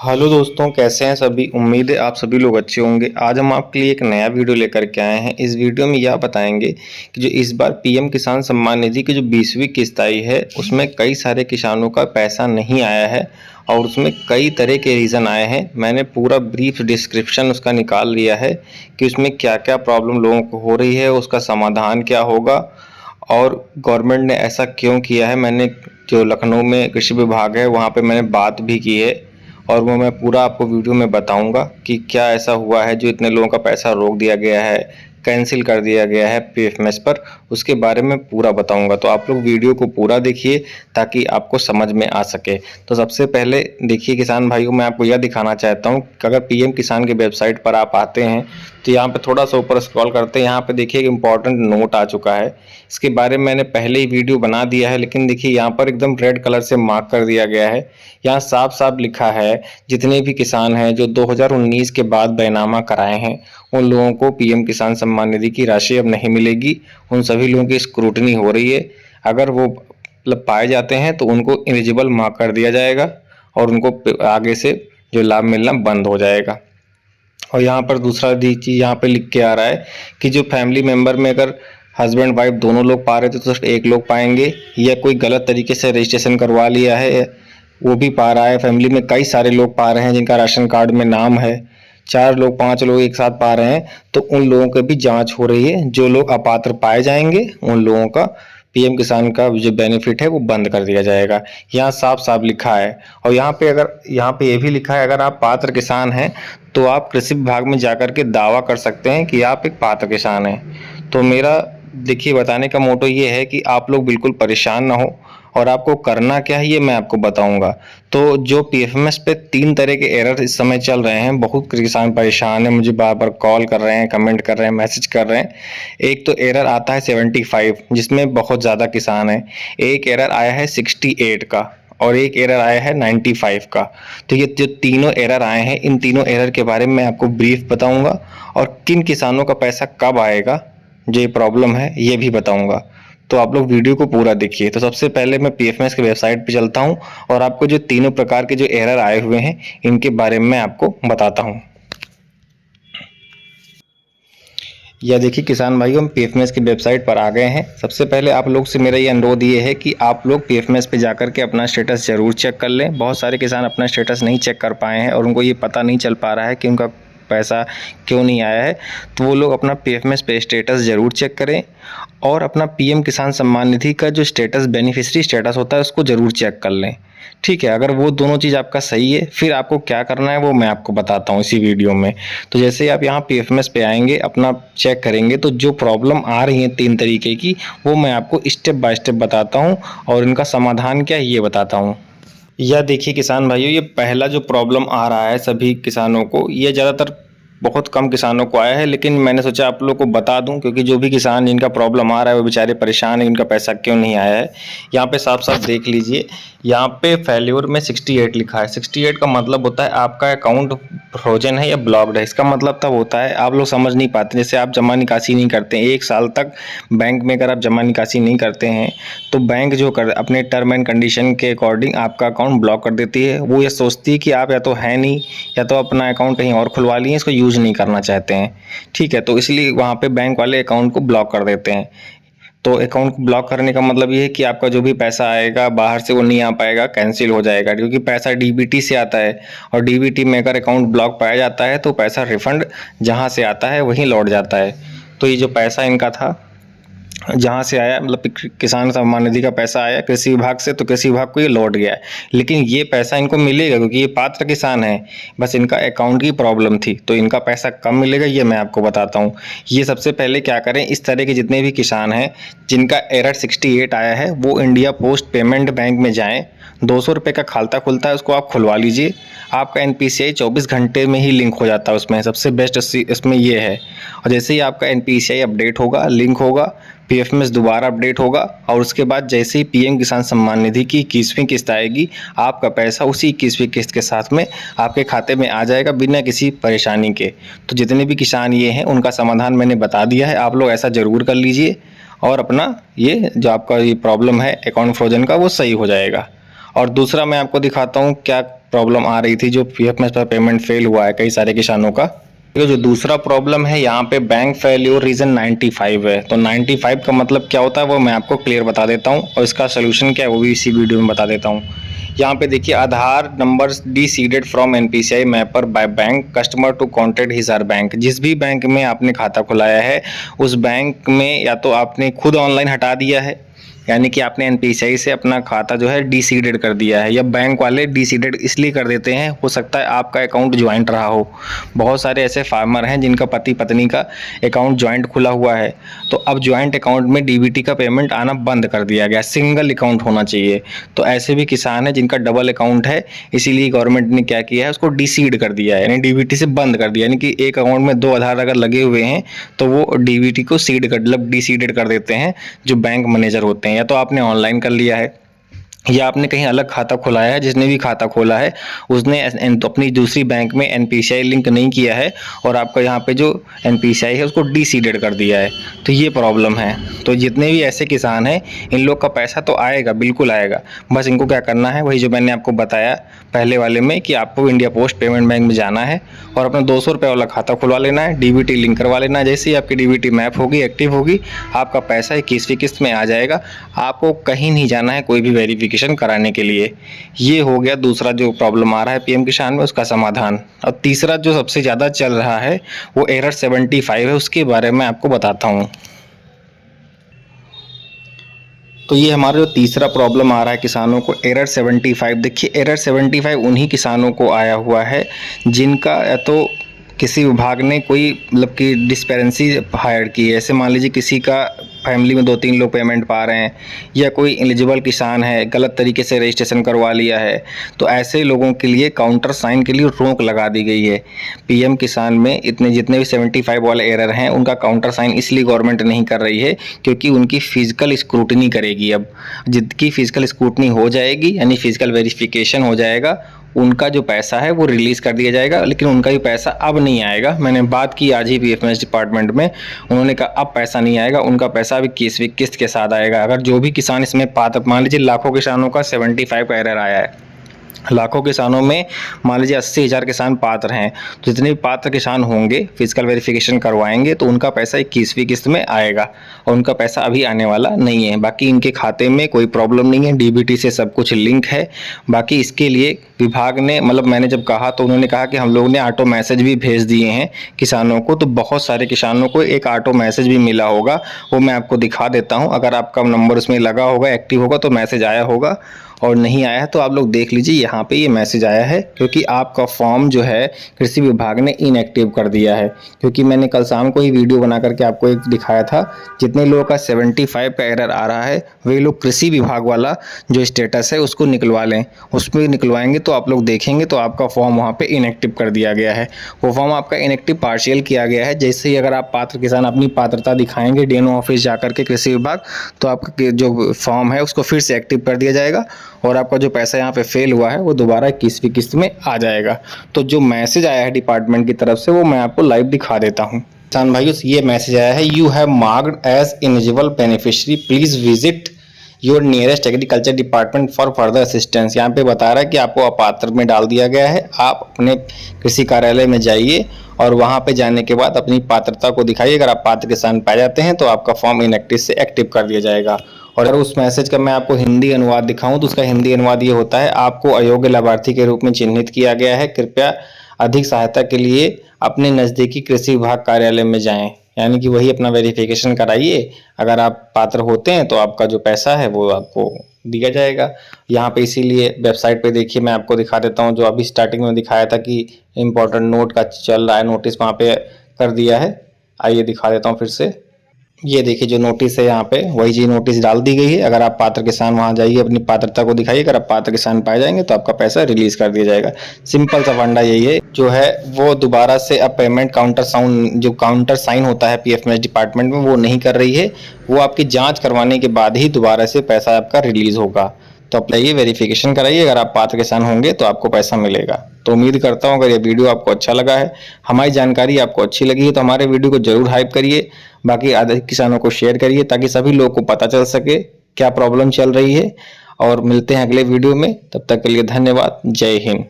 Hello दोस्तों, कैसे हैं सभी। उम्मीद है आप सभी लोग अच्छे होंगे। आज हम आपके लिए एक नया वीडियो लेकर के आए हैं। इस वीडियो में यह बताएंगे कि जो इस बार पीएम किसान सम्मान निधि की जो 20वीं किस्त आई है उसमें कई सारे किसानों का पैसा नहीं आया है और उसमें कई तरह के रीज़न आए हैं। मैंने पूरा ब्रीफ डिस्क्रिप्शन उसका निकाल लिया है कि उसमें क्या क्या प्रॉब्लम लोगों को हो रही है, उसका समाधान क्या होगा और गवर्नमेंट ने ऐसा क्यों किया है। मैंने जो लखनऊ में कृषि विभाग है वहाँ पे मैंने बात भी की है और वो मैं पूरा आपको वीडियो में बताऊंगा कि क्या ऐसा हुआ है जो इतने लोगों का पैसा रोक दिया गया है, कैंसिल कर दिया गया है पीएफएमएस पर। उसके बारे में पूरा बताऊंगा, तो आप लोग वीडियो को पूरा देखिए ताकि आपको समझ में आ सके। तो सबसे पहले देखिए किसान भाइयों, मैं आपको यह दिखाना चाहता हूँ कि अगर पीएम किसान की वेबसाइट पर आप आते हैं तो यहाँ पे थोड़ा सा ऊपर स्क्रॉल करते हैं, यहाँ पे देखिए एक इम्पॉर्टेंट नोट आ चुका है। इसके बारे में मैंने पहले ही वीडियो बना दिया है, लेकिन देखिए यहाँ पर एकदम रेड कलर से मार्क कर दिया गया है। यहाँ साफ साफ लिखा है जितने भी किसान हैं जो 2019 के बाद बैनामा कराए हैं उन लोगों को पीएम किसान सम्मान निधि की राशि अब नहीं मिलेगी। उन सभी लोगों की स्क्रूटनी हो रही है। अगर वो पाए जाते हैं तो उनको इलिजिबल मार्क कर दिया जाएगा और उनको आगे से जो लाभ मिलना बंद हो जाएगा। और यहाँ पर दूसरा चीज़ यहाँ पे लिख के आ रहा है कि जो फैमिली मेंबर में अगर हस्बैंड वाइफ दोनों लोग पा रहे थे तो सिर्फ एक लोग पाएंगे, या कोई गलत तरीके से रजिस्ट्रेशन करवा लिया है वो भी पा रहा है। फैमिली में कई सारे लोग पा रहे हैं जिनका राशन कार्ड में नाम है, 4 लोग 5 लोग एक साथ पा रहे हैं, तो उन लोगों की भी जांच हो रही है। जो लोग अपात्र पाए जाएंगे उन लोगों का पीएम किसान का जो बेनिफिट है वो बंद कर दिया जाएगा। यहाँ साफ साफ लिखा है। और यहाँ पे ये भी लिखा है अगर आप पात्र किसान हैं तो आप कृषि विभाग में जाकर के दावा कर सकते हैं कि आप एक पात्र किसान हैं। तो मेरा देखिए बताने का मोटो ये है कि आप लोग बिल्कुल परेशान ना हो और आपको करना क्या है ये मैं आपको बताऊंगा। तो जो पीएफएमएस पे 3 तरह के एरर इस समय चल रहे हैं, बहुत किसान परेशान हैं, मुझे बार बार कॉल कर रहे हैं, कमेंट कर रहे हैं, मैसेज कर रहे हैं। एक तो एरर आता है 75 जिसमें बहुत ज़्यादा किसान हैं, एक एरर आया है 68 का और एक एरर आया है 95 का। तो ये जो तीनों एरर आए हैं इन तीनों एरर के बारे में मैं आपको ब्रीफ बताऊंगा और किन किसानों का पैसा कब आएगा जो ये प्रॉब्लम है ये भी बताऊंगा। तो आप लोग वीडियो को पूरा देखिए। तो सबसे पहले मैं पीएफएमएस की वेबसाइट पे चलता हूं और आपको जो तीनों प्रकार के जो एरर आए हुए हैं इनके बारे में मैं आपको बताता हूं। यह देखिए किसान भाइयों, हम पीएफएमएस की वेबसाइट पर आ गए हैं। सबसे पहले आप लोग से मेरा ये अनुरोध ये है कि आप लोग पीएफएमएस पे जाकर के अपना स्टेटस जरूर चेक कर लें। बहुत सारे किसान अपना स्टेटस नहीं चेक कर पाए हैं और उनको ये पता नहीं चल पा रहा है कि उनका पैसा क्यों नहीं आया है। तो वो लोग अपना पीएफएमएस पे स्टेटस ज़रूर चेक करें और अपना पीएम किसान सम्मान निधि का जो स्टेटस बेनिफिशियरी स्टेटस होता है उसको ज़रूर चेक कर लें। ठीक है, अगर वो दोनों चीज़ आपका सही है फिर आपको क्या करना है वो मैं आपको बताता हूँ इसी वीडियो में। तो जैसे ही आप यहाँ पीएफएमएस पे आएंगे अपना चेक करेंगे तो जो प्रॉब्लम आ रही है 3 तरीके की वो मैं आपको स्टेप बाय स्टेप बताता हूँ और इनका समाधान क्या है ये बताता हूँ। यह देखिए किसान भाइयों, ये पहला जो प्रॉब्लम आ रहा है सभी किसानों को, ये ज़्यादातर बहुत कम किसानों को आया है, लेकिन मैंने सोचा आप लोग को बता दूं क्योंकि जो भी किसान जिनका प्रॉब्लम आ रहा है वो बेचारे परेशान हैं, इनका पैसा क्यों नहीं आया है। यहाँ पे साफ साफ देख लीजिए, यहाँ पे फेल्योर में 68 लिखा है। 68 का मतलब होता है आपका अकाउंट फ्रोजन है या ब्लॉक्ड है। इसका मतलब तब होता है, आप लोग समझ नहीं पाते, जैसे आप जमा निकासी नहीं करते हैं 1 साल तक बैंक में, अगर आप जमा निकासी नहीं करते हैं तो बैंक जो कर अपने टर्म एंड कंडीशन के अकॉर्डिंग आपका अकाउंट ब्लॉक कर देती है। वो ये सोचती है कि आप या तो है नहीं या तो अपना अकाउंट कहीं और खुलवा लिए, इसको यूज़ नहीं करना चाहते हैं। ठीक है, तो इसलिए वहाँ पे बैंक वाले अकाउंट को ब्लॉक कर देते हैं। तो अकाउंट को ब्लॉक करने का मतलब ये है कि आपका जो भी पैसा आएगा बाहर से वो नहीं आ पाएगा, कैंसिल हो जाएगा, क्योंकि पैसा डीबीटी से आता है और डीबीटी में अगर अकाउंट ब्लॉक पाया जाता है तो पैसा रिफंड जहाँ से आता है वहीं लौट जाता है। तो ये जो पैसा इनका था जहाँ से आया, मतलब किसान सम्मान निधि का पैसा आया कृषि विभाग से, तो कृषि विभाग को ये लौट गया है, लेकिन ये पैसा इनको मिलेगा क्योंकि ये पात्र किसान है। बस इनका अकाउंट की प्रॉब्लम थी, तो इनका पैसा कब मिलेगा ये मैं आपको बताता हूँ। ये सबसे पहले क्या करें, इस तरह के जितने भी किसान हैं जिनका एरर 68 आया है वो इंडिया पोस्ट पेमेंट बैंक में जाएँ। 200 रुपये का खाता खुलता है, उसको आप खुलवा लीजिए। आपका एनपीसीआई 24 घंटे में ही लिंक हो जाता है उसमें, सबसे बेस्ट इसमें ये है। और जैसे ही आपका एनपीसीआई अपडेट होगा, लिंक होगा, पीएफएमएस दोबारा अपडेट होगा और उसके बाद जैसे ही पीएम किसान सम्मान निधि की 21वीं किस्त आएगी आपका पैसा उसी 21वीं किस्त के साथ में आपके खाते में आ जाएगा बिना किसी परेशानी के। तो जितने भी किसान ये हैं उनका समाधान मैंने बता दिया है, आप लोग ऐसा ज़रूर कर लीजिए और अपना ये जो आपका ये प्रॉब्लम है अकाउंट फ्रोजन का वो सही हो जाएगा। और दूसरा मैं आपको दिखाता हूँ क्या प्रॉब्लम आ रही थी, जो पीएफ में पेमेंट फेल हुआ है कई सारे किसानों का। ये जो दूसरा प्रॉब्लम है यहाँ पे बैंक फेल्योर रीजन 95 है। तो 95 का मतलब क्या होता है वो मैं आपको क्लियर बता देता हूँ, और इसका सोल्यूशन क्या है वो भी इसी वीडियो में बता देता हूँ। यहाँ पे देखिए, Aadhaar number deseeded from NPCI mapper by bank customer to contact his her bank. जिस भी बैंक में आपने खाता खुलाया है उस बैंक में या तो आपने खुद ऑनलाइन हटा दिया है, यानी कि आपने एनपीसीआई से अपना खाता जो है डीसीडेड कर दिया है, या बैंक वाले डीसीडेड इसलिए कर देते हैं, हो सकता है आपका अकाउंट ज्वाइंट रहा हो। बहुत सारे ऐसे फार्मर हैं जिनका पति पत्नी का अकाउंट ज्वाइंट खुला हुआ है, तो अब ज्वाइंट अकाउंट में डीबीटी का पेमेंट आना बंद कर दिया गया, सिंगल अकाउंट होना चाहिए। तो ऐसे भी किसान हैं जिनका डबल अकाउंट है, इसीलिए गवर्नमेंट ने क्या किया है, उसको डीसीड कर दिया है, यानी डीबीटी से बंद कर दिया। यानी कि एक अकाउंट में 2 आधार अगर लगे हुए हैं तो वो डीबीटी को सीड कर मतलब डीसीडेड कर देते हैं जो बैंक मैनेजर होते हैं। या तो आपने ऑनलाइन कर लिया है या आपने कहीं अलग खाता खोलाया है। जिसने भी खाता खोला है उसने अपनी दूसरी बैंक में एनपीसीआई लिंक नहीं किया है और आपका यहाँ पे जो एनपीसीआई है उसको डीसीडेड कर दिया है, तो ये प्रॉब्लम है। तो जितने भी ऐसे किसान हैं इन लोग का पैसा तो आएगा, बिल्कुल आएगा, बस इनको क्या करना है वही जो मैंने आपको बताया पहले वाले में कि आपको इंडिया पोस्ट पेमेंट बैंक में जाना है और अपना 200 रुपये वाला खाता खुलवा लेना है, डीबीटी लिंक करवा लेना है। जैसे ही आपकी डीबीटी मैप होगी, एक्टिव होगी, आपका पैसा 21वीं किस्त में आ जाएगा। आपको कहीं नहीं जाना है कोई भी वेरिफिकेशन कराने के लिए। ये हो गया दूसरा जो प्रॉब्लम आ रहा है पीएम किसान में, उसका समाधान। और तीसरा जो सबसे ज़्यादा चल रहा है वो एरर 75 है, उसके बारे में आपको बताता हूँ। तो ये हमारा जो तीसरा प्रॉब्लम आ रहा है किसानों को, एरर 75। देखिए, एरर 75 उन्हीं किसानों को आया हुआ है जिनका या तो किसी विभाग ने कोई मतलब कि डिस्पेरेंसी हायर की है। ऐसे मान लीजिए किसी का फैमिली में 2-3 लोग पेमेंट पा रहे हैं, या कोई एलिजिबल किसान है गलत तरीके से रजिस्ट्रेशन करवा लिया है, तो ऐसे लोगों के लिए काउंटर साइन के लिए रोक लगा दी गई है। पीएम किसान में इतने जितने भी 75 वाले एरर हैं उनका काउंटर साइन इसलिए गवर्नमेंट नहीं कर रही है क्योंकि उनकी फिजिकल स्क्रूटनी करेगी। अब जितनी फिजिकल स्क्रूटनी हो जाएगी यानी फिजिकल वेरिफिकेशन हो जाएगा, उनका जो पैसा है वो रिलीज़ कर दिया जाएगा। लेकिन उनका भी पैसा अब नहीं आएगा। मैंने बात की आज ही पीएफएमएस डिपार्टमेंट में, उन्होंने कहा अब पैसा नहीं आएगा, उनका पैसा अभी 21वीं किस्त के साथ आएगा। अगर जो भी किसान इसमें पात्र, मान लीजिए लाखों किसानों का 75 का एरर आया है, लाखों किसानों में मान लीजिए 80,000 किसान पात्र हैं, तो जितने भी पात्र किसान होंगे फिजिकल वेरिफिकेशन करवाएंगे तो उनका पैसा 21वीं किस्त में आएगा, और उनका पैसा अभी आने वाला नहीं है। बाकी इनके खाते में कोई प्रॉब्लम नहीं है, डीबीटी से सब कुछ लिंक है। बाकी इसके लिए विभाग ने मतलब मैंने जब कहा तो उन्होंने कहा कि हम लोग ने ऑटो मैसेज भी भेज दिए हैं किसानों को। तो बहुत सारे किसानों को एक ऑटो मैसेज भी मिला होगा, वो मैं आपको दिखा देता हूँ। अगर आपका नंबर उसमें लगा होगा, एक्टिव होगा तो मैसेज आया होगा, और नहीं आया है तो आप लोग देख लीजिए, यहाँ पे ये मैसेज आया है क्योंकि आपका फॉर्म जो है कृषि विभाग ने इनएक्टिव कर दिया है। क्योंकि मैंने कल शाम को ही वीडियो बना करके आपको एक दिखाया था, जितने लोगों का 75 का एरर आ रहा है वे लोग कृषि विभाग वाला जो स्टेटस है उसको निकलवा लें। उसमें निकलवाएंगे तो आप लोग देखेंगे तो आपका फॉर्म वहाँ पे इनएक्टिव कर दिया गया है। वो फॉर्म आपका इनएक्टिव पार्शियल किया गया है। जैसे ही अगर आप पात्र किसान अपनी पात्रता दिखाएंगे डीएनओ ऑफिस जाकर के कृषि विभाग, तो आपका जो फॉर्म है उसको फिर से एक्टिव कर दिया जाएगा और आपका जो पैसा यहाँ पे फेल हुआ है वो दोबारा 21वीं किस्त में आ जाएगा। तो जो मैसेज आया है डिपार्टमेंट की तरफ से वो मैं आपको लाइव दिखा देता हूँ। किसान भाइयों, ये मैसेज आया है, you have marked as eligible beneficiary, please visit your nearest agriculture department for further assistance. यहाँ पे बता रहा है कि आपको अपात्र में डाल दिया गया है। आप अपने कृषि कार्यालय में जाइए और वहाँ पे जाने के बाद अपनी पात्रता को दिखाइए। अगर आप पात्र किसान पाए जाते हैं तो आपका फॉर्म इनएक्टिव से एक्टिव कर दिया जाएगा। और अगर उस मैसेज का मैं आपको हिंदी अनुवाद दिखाऊं तो उसका हिंदी अनुवाद ये होता है, आपको अयोग्य लाभार्थी के रूप में चिन्हित किया गया है, कृपया अधिक सहायता के लिए अपने नज़दीकी कृषि विभाग कार्यालय में जाएं। यानी कि वही अपना वेरिफिकेशन कराइए, अगर आप पात्र होते हैं तो आपका जो पैसा है वो आपको दिया जाएगा। यहाँ पे इसीलिए वेबसाइट पे देखिए, मैं आपको दिखा देता हूँ, जो अभी स्टार्टिंग में दिखाया था कि इम्पोर्टेंट नोट का चल रहा है, नोटिस वहाँ पे कर दिया है। आइए दिखा देता हूँ फिर से। ये देखिए जो नोटिस है यहाँ पे वही चीज नोटिस डाल दी गई है। अगर आप पात्र किसान वहाँ जाइए, अपनी पात्रता को दिखाइए, अगर आप पात्र किसान पाए जाएंगे तो आपका पैसा रिलीज कर दिया जाएगा। सिंपल सा फंडा यही है। जो है वो दोबारा से अब पेमेंट काउंटर साइन होता है पीएफएमएस डिपार्टमेंट में, वो नहीं कर रही है। वो आपकी जांच करवाने के बाद ही दोबारा से पैसा आपका रिलीज होगा। तो आप लाइए, वेरिफिकेशन कराइए, अगर आप पात्र किसान होंगे तो आपको पैसा मिलेगा। तो उम्मीद करता हूँ अगर ये वीडियो आपको अच्छा लगा है, हमारी जानकारी आपको अच्छी लगी है, तो हमारे वीडियो को जरूर हाइप करिए। बाकी अधिक किसानों को शेयर करिए ताकि सभी लोगों को पता चल सके क्या प्रॉब्लम चल रही है। और मिलते हैं अगले वीडियो में, तब तक के लिए धन्यवाद। जय हिंद।